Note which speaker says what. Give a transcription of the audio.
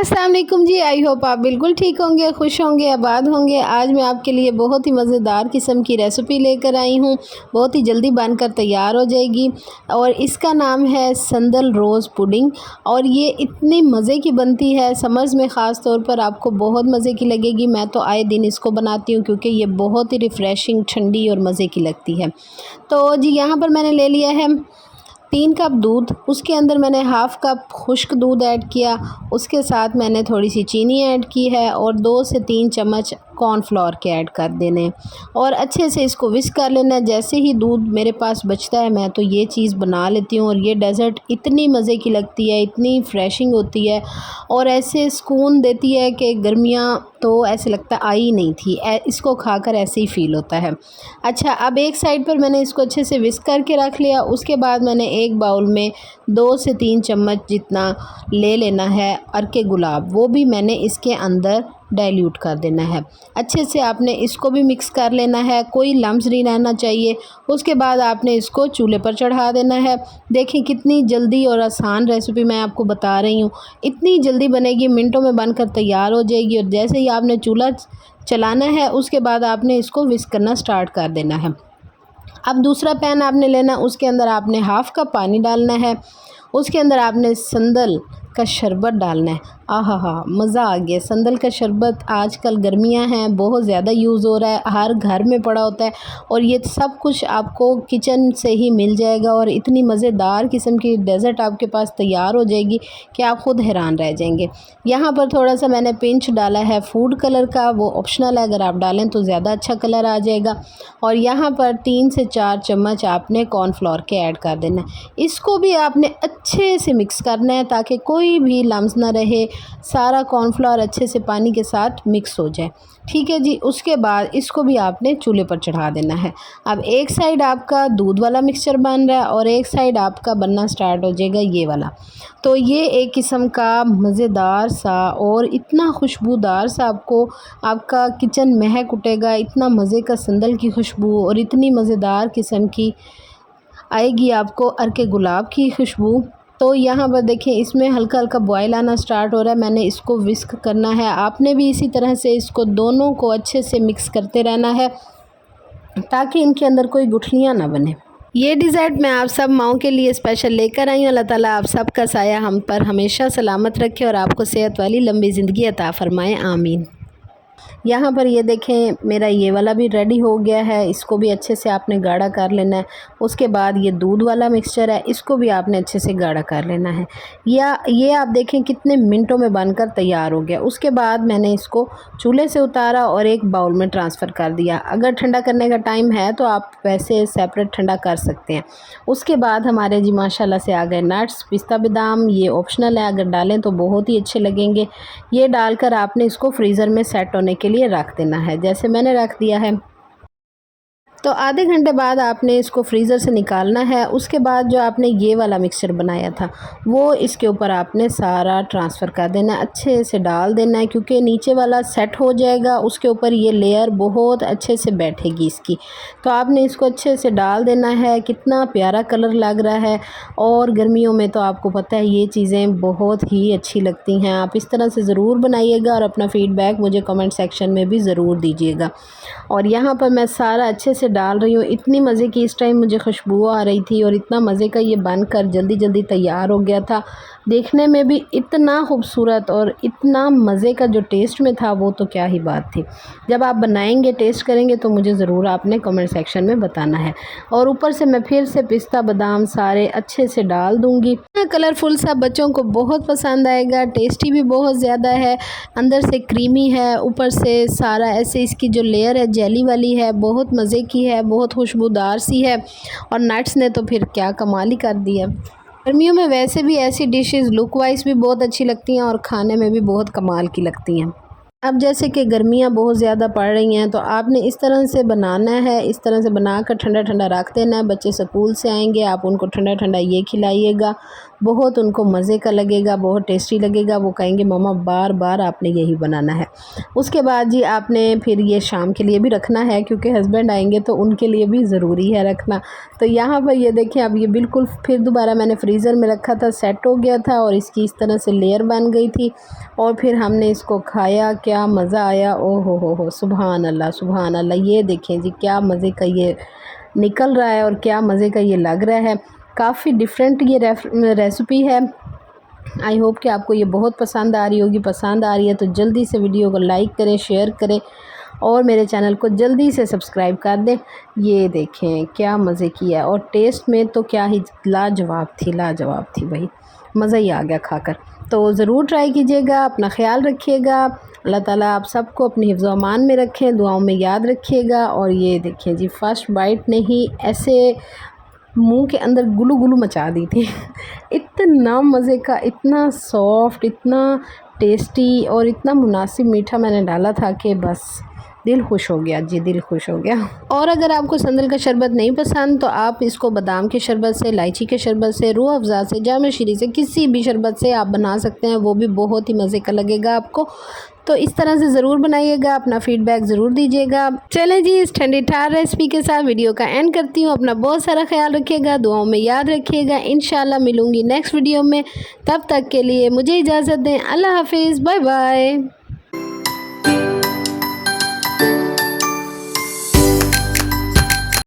Speaker 1: अस्सलाम वालेकुम जी। I hope आप बिल्कुल ठीक होंगे, खुश होंगे, आबाद होंगे। आज मैं आपके लिए बहुत ही मज़ेदार किस्म की रेसिपी लेकर आई हूँ। बहुत ही जल्दी बनकर तैयार हो जाएगी और इसका नाम है संदल रोज़ पुडिंग। और ये इतनी मज़े की बनती है, समर्स में ख़ास तौर पर आपको बहुत मज़े की लगेगी। मैं तो आए दिन इसको बनाती हूँ क्योंकि ये बहुत ही रिफ़्रेशिंग, ठंडी और मज़े की लगती है। तो जी यहाँ पर मैंने ले लिया है 3 कप दूध। उसके अंदर मैंने हाफ़ कप खुश्क दूध ऐड किया। उसके साथ मैंने थोड़ी सी चीनी ऐड की है और 2 से 3 चम्मच कॉर्नफ्लोर के ऐड कर देने और अच्छे से इसको विस्क कर लेना है। जैसे ही दूध मेरे पास बचता है मैं तो ये चीज़ बना लेती हूँ और ये डेज़र्ट इतनी मज़े की लगती है, इतनी फ्रेशिंग होती है और ऐसे सुकून देती है कि गर्मियाँ तो ऐसे लगता आई नहीं थी। इसको खाकर ऐसे ही फ़ील होता है। अच्छा, अब एक साइड पर मैंने इसको अच्छे से विस्क करके रख लिया। उसके बाद मैंने एक बाउल में 2 से 3 चम्मच जितना ले लेना है अरके गुलाब, वो भी मैंने इसके अंदर डाइल्यूट कर देना है। अच्छे से आपने इसको भी मिक्स कर लेना है, कोई लम्स नहीं रहना चाहिए। उसके बाद आपने इसको चूल्हे पर चढ़ा देना है। देखिए कितनी जल्दी और आसान रेसिपी मैं आपको बता रही हूँ। इतनी जल्दी बनेगी, मिनटों में बनकर तैयार हो जाएगी। और जैसे ही आपने चूल्हा चलाना है उसके बाद आपने इसको विस्क करना स्टार्ट कर देना है। अब दूसरा पैन आपने लेना, उसके अंदर आपने हाफ़ कप पानी डालना है। उसके अंदर आपने संदल का शरबत डालना है। आहा हा, मज़ा आ गया। संदल का शरबत आजकल गर्मियां हैं, बहुत ज़्यादा यूज़ हो रहा है, हर घर में पड़ा होता है और ये सब कुछ आपको किचन से ही मिल जाएगा और इतनी मज़ेदार किस्म की डेज़र्ट आपके पास तैयार हो जाएगी कि आप ख़ुद हैरान रह जाएंगे। यहाँ पर थोड़ा सा मैंने पिंच डाला है फूड कलर का, वो ऑप्शनल है, अगर आप डालें तो ज़्यादा अच्छा कलर आ जाएगा। और यहाँ पर 3 से 4 चम्मच आपने कॉर्नफ्लोर के ऐड कर देना है। इसको भी आपने अच्छे से मिक्स करना है ताकि कोई भी लम्स ना रहे, सारा कॉर्नफ्लोर अच्छे से पानी के साथ मिक्स हो जाए। ठीक है जी। उसके बाद इसको भी आपने चूल्हे पर चढ़ा देना है। अब एक साइड आपका दूध वाला मिक्सचर बन रहा है और एक साइड आपका बनना स्टार्ट हो जाएगा ये वाला। तो ये एक किस्म का मज़ेदार सा और इतना खुशबूदार सा आपको आपका किचन महक उठेगा, इतना मज़े का संदल की खुशबू और इतनी मज़ेदार किस्म की आएगी आपको अरके गुलाब की खुशबू। तो यहाँ पर देखें इसमें हल्का हल्का बॉयल आना स्टार्ट हो रहा है। मैंने इसको विस्क करना है। आपने भी इसी तरह से इसको दोनों को अच्छे से मिक्स करते रहना है ताकि इनके अंदर कोई गुठलियाँ ना बने। ये डिज़र्ट मैं आप सब माओं के लिए स्पेशल लेकर आई हूँ। अल्लाह ताला आप सब का साया हम पर हमेशा सलामत रखे और आपको सेहत वाली लंबी ज़िंदगी अता फ़रमाए, आमीन। यहाँ पर ये देखें मेरा ये वाला भी रेडी हो गया है। इसको भी अच्छे से आपने गाढ़ा कर लेना है। उसके बाद ये दूध वाला मिक्सचर है, इसको भी आपने अच्छे से गाढ़ा कर लेना है। या ये आप देखें कितने मिनटों में बनकर तैयार हो गया। उसके बाद मैंने इसको चूल्हे से उतारा और एक बाउल में ट्रांसफ़र कर दिया। अगर ठंडा करने का टाइम है तो आप वैसे सेपरेट ठंडा कर सकते हैं। उसके बाद हमारे जी माशाल्लाह से आ गए नट्स, पिस्ता बादाम। ये ऑप्शनल है, अगर डालें तो बहुत ही अच्छे लगेंगे। ये डालकर आपने इसको फ्रीज़र में सेट होने के लिए रख देना है, जैसे मैंने रख दिया है। तो आधे घंटे बाद आपने इसको फ्रीज़र से निकालना है। उसके बाद जो आपने ये वाला मिक्सचर बनाया था वो इसके ऊपर आपने सारा ट्रांसफ़र कर देना है, अच्छे से डाल देना है क्योंकि नीचे वाला सेट हो जाएगा, उसके ऊपर ये लेयर बहुत अच्छे से बैठेगी इसकी। तो आपने इसको अच्छे से डाल देना है। कितना प्यारा कलर लग रहा है और गर्मियों में तो आपको पता है ये चीज़ें बहुत ही अच्छी लगती हैं। आप इस तरह से ज़रूर बनाइएगा और अपना फ़ीडबैक मुझे कमेंट सेक्शन में भी ज़रूर दीजिएगा। और यहाँ पर मैं सारा अच्छे से डाल रही हूँ। इतनी मज़े की इस टाइम मुझे खुशबू आ रही थी और इतना मज़े का ये बनकर जल्दी जल्दी तैयार हो गया था। देखने में भी इतना खूबसूरत और इतना मज़े का जो टेस्ट में था वो तो क्या ही बात थी। जब आप बनाएंगे, टेस्ट करेंगे तो मुझे ज़रूर आपने कमेंट सेक्शन में बताना है। और ऊपर से मैं फिर से पिस्ता बादाम सारे अच्छे से डाल दूँगी। कलरफुल सा बच्चों को बहुत पसंद आएगा, टेस्टी भी बहुत ज़्यादा है, अंदर से क्रीमी है, ऊपर से सारा ऐसे इसकी जो लेयर है जेली वाली है बहुत मज़े की है, बहुत खुशबूदार सी है। और नट्स ने तो फिर क्या कमाल ही कर दिया। गर्मियों में वैसे भी ऐसी डिशेस लुक वाइज भी बहुत अच्छी लगती हैं और खाने में भी बहुत कमाल की लगती हैं। अब जैसे कि गर्मियाँ बहुत ज़्यादा पड़ रही हैं तो आपने इस तरह से बनाना है, इस तरह से बनाकर ठंडा ठंडा रख देना है। बच्चे स्कूल से आएंगे, आप उनको ठंडा ठंडा ये खिलाइएगा, बहुत उनको मज़े का लगेगा, बहुत टेस्टी लगेगा। वो कहेंगे मम्मा बार बार आपने यही बनाना है। उसके बाद जी आपने फिर ये शाम के लिए भी रखना है, क्योंकि हस्बैंड आएंगे तो उनके लिए भी ज़रूरी है रखना। तो यहाँ पर ये देखें, अब ये बिल्कुल फिर दोबारा मैंने फ्रीज़र में रखा था, सेट हो गया था और इसकी इस तरह से लेयर बन गई थी। और फिर हमने इसको खाया, क्या मज़ा आया। ओ हो, सुभान अल्लाह सुभान अल्लाह। ये देखें जी क्या मज़े का ये निकल रहा है और क्या मज़े का ये लग रहा है। काफ़ी डिफरेंट ये रेसिपी है। आई होप कि आपको ये बहुत पसंद आ रही होगी। पसंद आ रही है तो जल्दी से वीडियो को लाइक करें, शेयर करें और मेरे चैनल को जल्दी से सब्सक्राइब कर दें। ये देखें क्या मज़े की है और टेस्ट में तो क्या ही लाजवाब थी भाई, मज़ा ही आ गया खाकर। तो ज़रूर ट्राई कीजिएगा। अपना ख्याल रखिएगा। अल्लाह ताला आप सबको अपनी हिफ्ज़ व अमान में रखें, दुआओं में याद रखिएगा। और ये देखिए जी फर्स्ट बाइट ने ही ऐसे मुंह के अंदर गुलू गुलू मचा दी थी। इतना मज़े का, इतना सॉफ्ट, इतना टेस्टी और इतना मुनासिब मीठा मैंने डाला था कि बस दिल खुश हो गया जी, दिल खुश हो गया। और अगर आपको संदल का शरबत नहीं पसंद तो आप इसको बादाम के शरबत से, इलायची के शरबत से, रूह अफ़ज़ा से, जाम शीरी से, किसी भी शरबत से आप बना सकते हैं। वो भी बहुत ही मज़े का लगेगा आपको। तो इस तरह से ज़रूर बनाइएगा, अपना फ़ीडबैक ज़रूर दीजिएगा। चलें जी, इस ठंडी ठार रेसिपी के साथ वीडियो का एंड करती हूँ। अपना बहुत सारा ख्याल रखिएगा, दुआओं में याद रखिएगा। इंशाल्लाह मिलूँगी नेक्स्ट वीडियो में। तब तक के लिए मुझे इजाज़त दें। अल्लाह हाफिज़, बाय बाय।